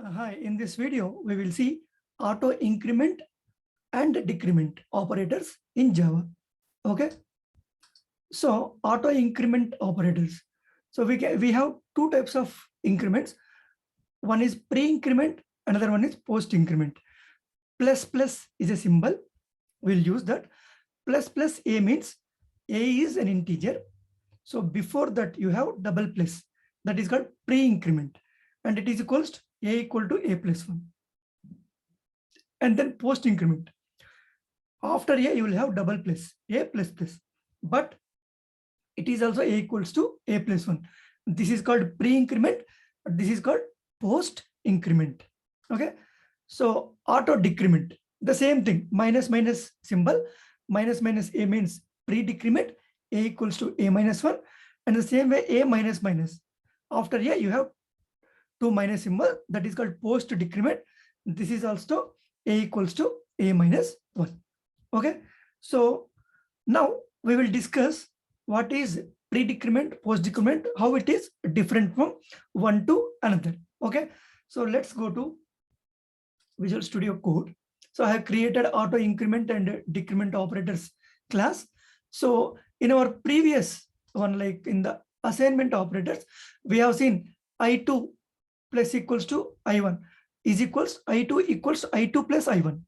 Hi, in this video, we will see auto increment and decrement operators in Java. Okay. So auto increment operators. So we have two types of increments. One is pre-increment, another one is post-increment. Plus plus is a symbol. We'll use that. Plus plus A means A is an integer. So before that you have double plus. That is called pre-increment. And it is equals to A equal to A plus 1. And then post increment. After A, you will have double plus, A plus plus. But it is also A equals to A plus 1. This is called pre-increment. This is called post increment. Okay. So auto decrement, the same thing, minus minus symbol, minus minus A means pre-decrement, A equals to A minus 1. And the same way A minus minus. After A, you have two minus symbol, that is called post decrement. This is also A equals to A minus 1. Okay. So now we will discuss what is pre-decrement, post-decrement, how it is different from one to another. Okay. So let's go to Visual Studio Code. So I have created auto increment and decrement operators class. So in our previous one, like in the assignment operators, we have seen I2 plus equals to I1 is equals I2 equals I2 plus I1.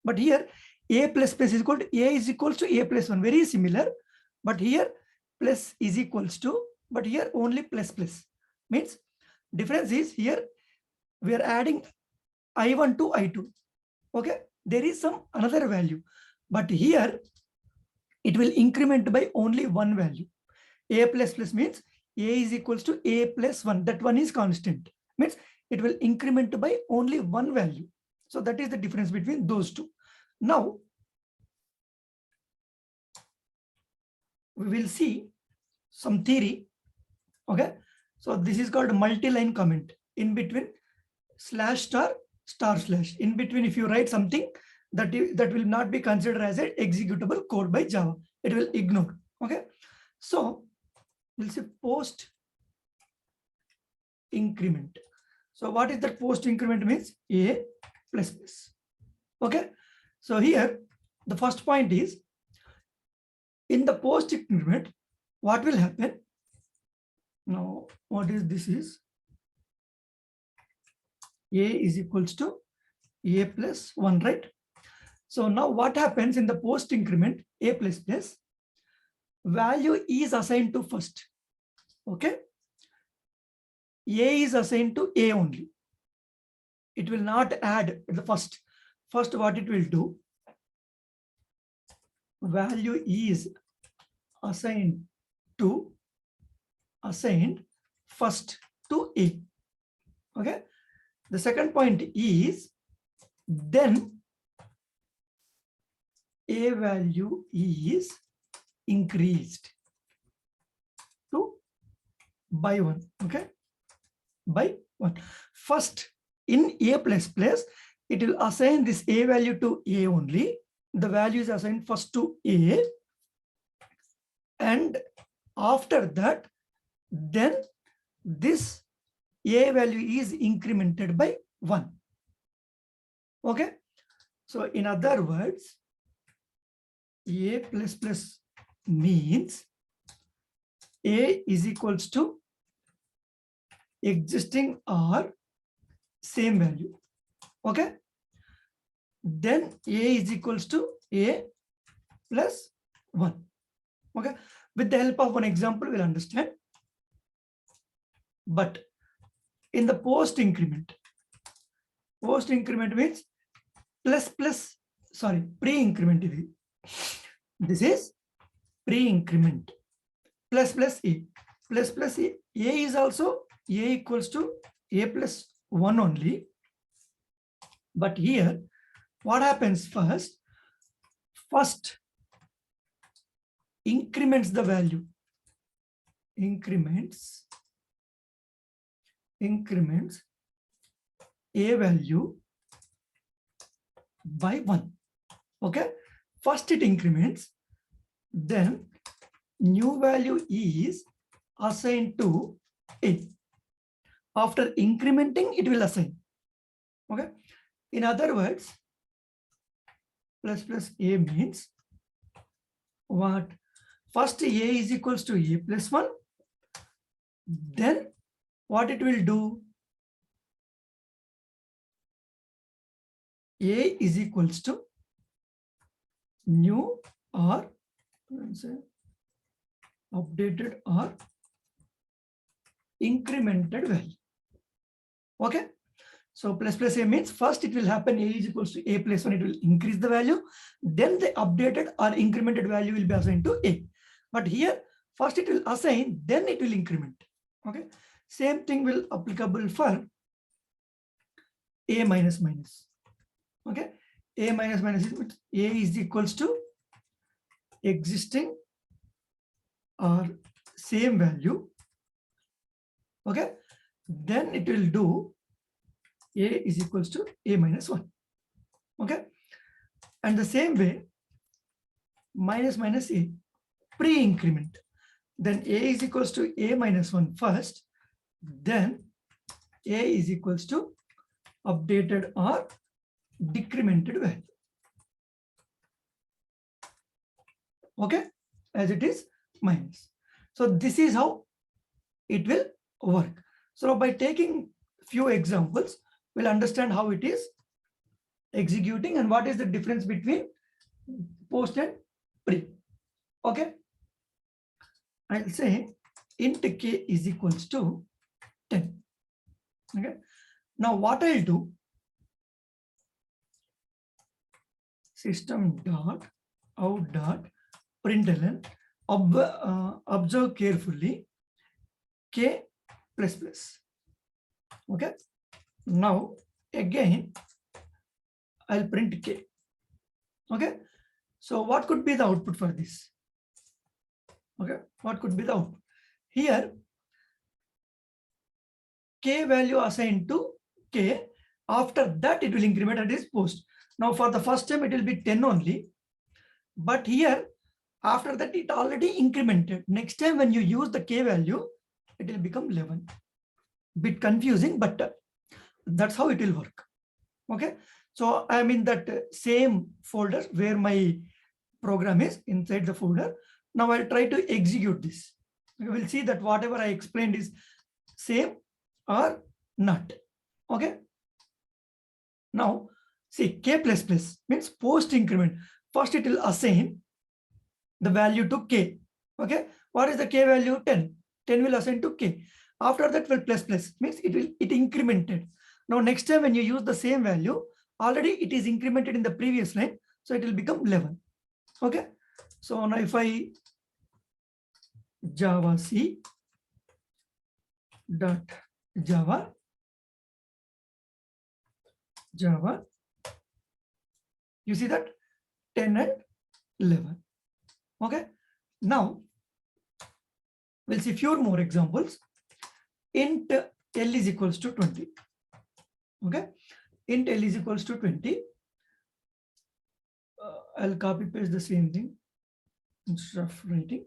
But here A plus plus is equal to A is equals to A plus 1. Very similar. But here plus is equals to, but here only plus plus. Means difference is here we are adding I1 to I2. Okay. There is some another value. But here it will increment by only one value. A plus plus means A is equals to A plus 1. That one is constant. Means it will increment by only one value. So that is the difference between those two. Now we will see some theory. Okay. So this is called multi-line comment. In between slash star star slash. In between, if you write something that will not be considered as an executable code by Java. It will ignore. Okay. So we'll say post increment. So what is that post increment means? A plus plus. Okay. So here the first point is in the post increment, what will happen? Now, what is this is A is equals to A plus 1, right? So now what happens in the post increment A plus plus, value is assigned to first. Okay. A is assigned to A only. It will not add the first. First, what it will do, value is assigned first to A. Okay. The second point is then A value is increased to by 1. Okay. By 1. First, in A plus plus, it will assign this A value to A only. The value is assigned first to A. And after that, then this A value is incremented by 1. Okay. So in other words, A plus plus means A is equals to existing or same value. Okay. Then A is equals to A plus 1. Okay. With the help of one example, we'll understand. But in the post increment means pre-increment. This is pre-increment. Plus A. A is also A equals to A plus 1 only. But here, what happens first? First increments the value. Increments A value by 1. Okay. First it increments, then new value is assigned to A. After incrementing, it will assign. Okay. In other words, plus plus a means what? First a is equals to a plus 1. Then what it will do? A is equals to new or let's say updated or incremented value. Okay. So plus plus a means first it will happen a is equals to a plus 1, it will increase the value. Then the updated or incremented value will be assigned to a. But here first it will assign, then it will increment. Okay. Same thing will applicable for a minus minus. Okay. A minus minus is a is equals to existing or same value. Okay. Then it will do a is equals to a minus 1. Okay. And the same way minus minus a pre-increment. Then a is equals to a minus 1 first. Then a is equals to updated or decremented value. Okay. As it is minus. So this is how it will work. So by taking few examples, we'll understand how it is executing and what is the difference between post and pre. Okay. I'll say int k is equals to 10. Okay. Now what I'll do, system dot out dot println, observe carefully k plus plus. Okay. Now again I'll print k. Okay. So what could be the output for this? Okay. What could be the output? Here k value assigned to k. After that it will increment at this post. Now for the first time it will be 10 only. But here after that it already incremented. Next time when you use the k value, it will become 11. Bit confusing, but that's how it will work. Okay. So I'm in that same folder where my program is inside the folder. Now I'll try to execute this. You will see that whatever I explained is same or not. Okay. Now see k plus plus means post increment. First it will assign the value to k. Okay. What is the k value? 10. 10 will assign to k. After that will plus plus means it incremented. Now next time when you use the same value, already it is incremented in the previous line. So it will become 11. Okay. So now if I Java C dot Java you see that 10 and 11. Okay. Now we'll see few more examples. Int L is equals to 20. Okay. Int L is equals to 20. I'll copy paste the same thing instead of writing.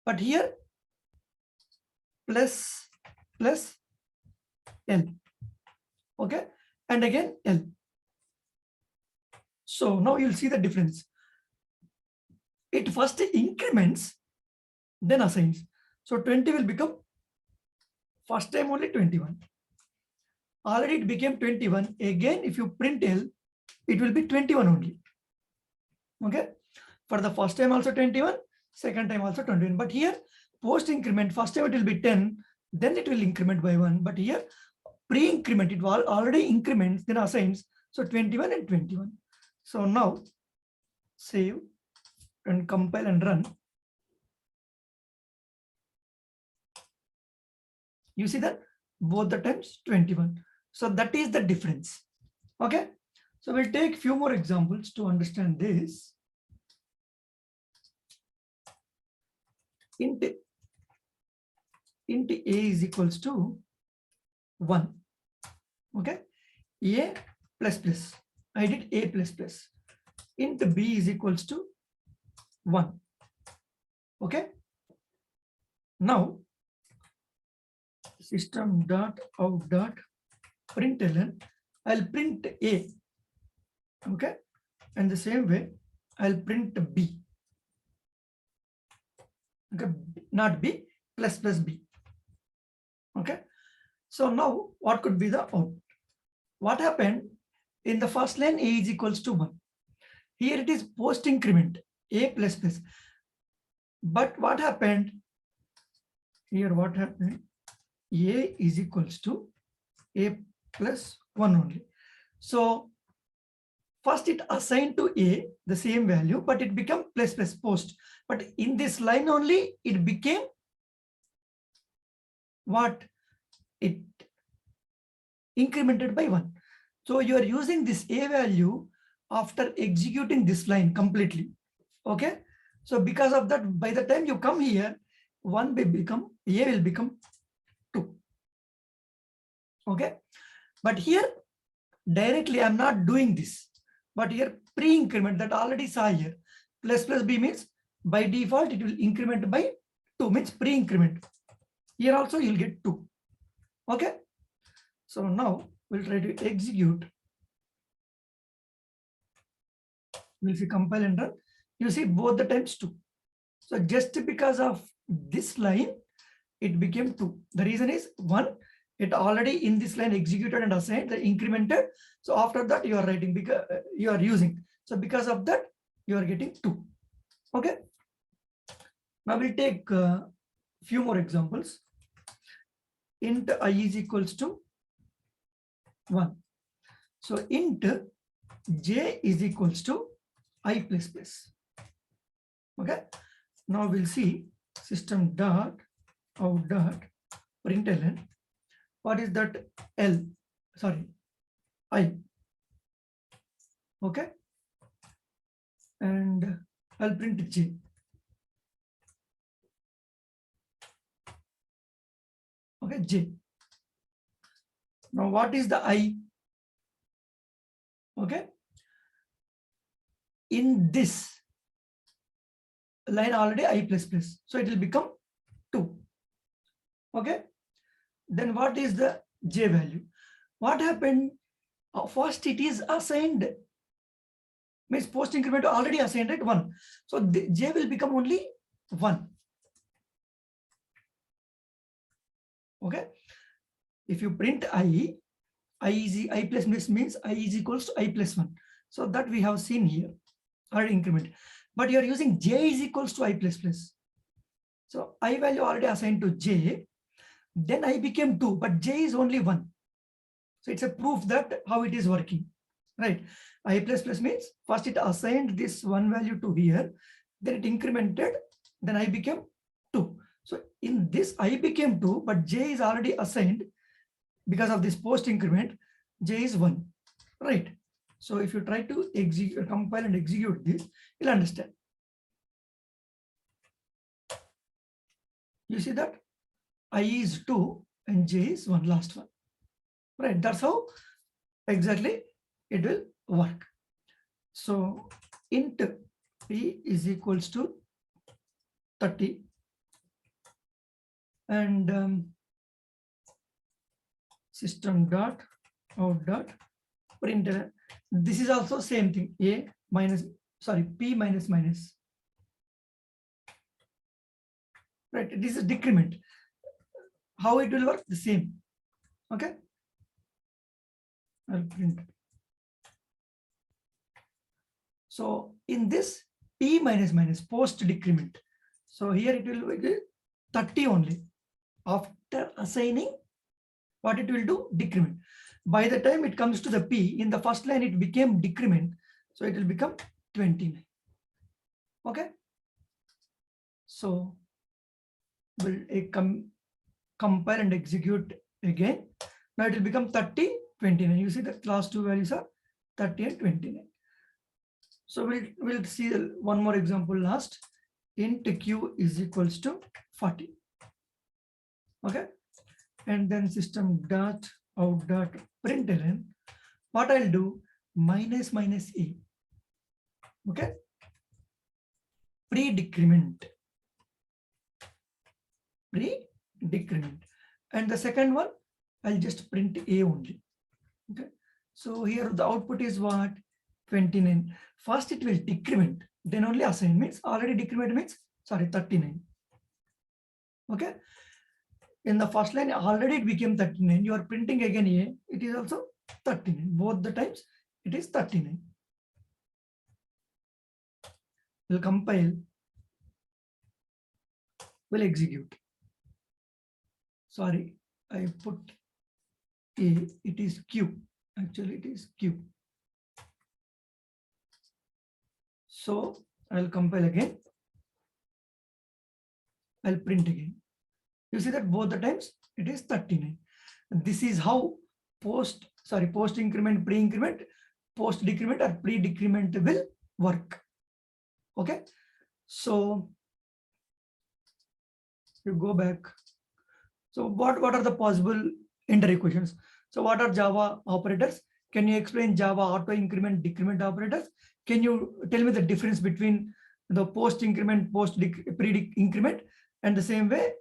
But here plus L. Okay. And again L. So now you'll see the difference. It first increments, then assigns. So 20 will become first time only 21. Already it became 21. Again, if you print L, it will be 21 only. Okay. For the first time also 21, second time also 21. But here post increment, first time it will be 10, then it will increment by 1. But here pre-increment, it will already increments, then assigns. So 21 and 21. So now save and compile and run. You see that both the times 21. So that is the difference. Okay. So we'll take few more examples to understand this. Int A is equals to 1. Okay. A plus plus. I did A plus plus. Int B is equals to 1. Okay. Now system dot out dot println, I'll print A. Okay. And the same way, I'll print B. Okay, not B, plus B. Okay. So now what could be the out? What happened in the first line? A is equals to 1. Here it is post increment A plus plus. But what happened here? What happened? A is equals to A plus 1 only. So first it assigned to A the same value, but it became plus plus post. But in this line only, it became what? It incremented by 1. So you are using this A value after executing this line completely. Okay. So because of that, by the time you come here, A will become 2. Okay. But here directly I'm not doing this. But here pre-increment that already saw here. Plus B means by default it will increment by 2, means pre-increment. Here also you'll get 2. Okay. So now we'll try to execute. We'll see compile and run. You see both the times 2. So just because of this line, it became 2. The reason is 1, it already in this line executed and assigned, the incremented. So after that you are writing because you are using. So because of that, you are getting 2. Okay. Now we'll take few more examples. Int I is equals to 1. So int j is equals to I plus plus. Okay. Now we'll see system dot out dot println. What is that? I. Okay. And I'll print j. Okay, j. Now what is the I? Okay. In this line already I plus plus. So it will become 2. Okay. Then what is the j value? What happened? First it is assigned, means post increment already assigned at 1. So the j will become only 1. Okay. If you print I plus plus means I is equals to I plus 1. So that we have seen here, or increment. But you are using j is equals to I plus plus. So I value already assigned to j. Then I became 2, but j is only 1. So it's a proof that how it is working, right? I plus plus means first it assigned this 1 value to here, then it incremented, then I became 2. So in this I became 2, but j is already assigned because of this post increment, j is 1, right? So if you try to compile and execute this, you'll understand. You see that I is 2 and j is 1, last one, right? That's how exactly it will work. So int p is equals to 30 and system dot out dot print. This is also same thing, p minus minus, right? This is decrement. How it will work? The same. Okay. I'll print. So in this p minus minus post decrement. So here it will be 30 only. After assigning, what it will do? Decrement. By the time it comes to the p, in the first line it became decrement. So it will become 29. Okay. So we'll compile and execute again. Now it will become 30, 29. You see the last two values are 30 and 29. So we'll see one more example last. Int q is equals to 40. Okay. And then system dot out dot println. What I'll do? Minus minus a. Okay. Pre-decrement. Pre-decrement. And the second one, I'll just print a only. Okay. So here the output is what? 29. First it will decrement, then only assign, means already decrement means, sorry, 39. Okay. In the first line, already it became 39. You are printing again A, it is also 39. Both the times it is 39. We'll compile, we'll execute. Sorry, I put A, it is Q. Actually, it is Q. So I'll compile again. I'll print again. You see that both the times it is 39. This is how post increment, pre-increment, post decrement or pre-decrement will work. Okay. So you go back. So what are the possible inter equations? So what are Java operators? Can you explain Java auto increment, decrement operators? Can you tell me the difference between the post increment, pre increment, and the same way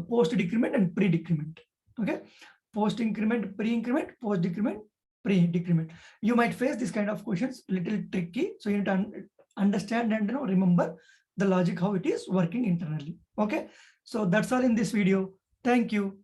post decrement and pre decrement? Okay, post increment, pre increment, post decrement, pre decrement. You might face this kind of questions, little tricky. So you need to understand and remember the logic how it is working internally. Okay, so that's all in this video. Thank you.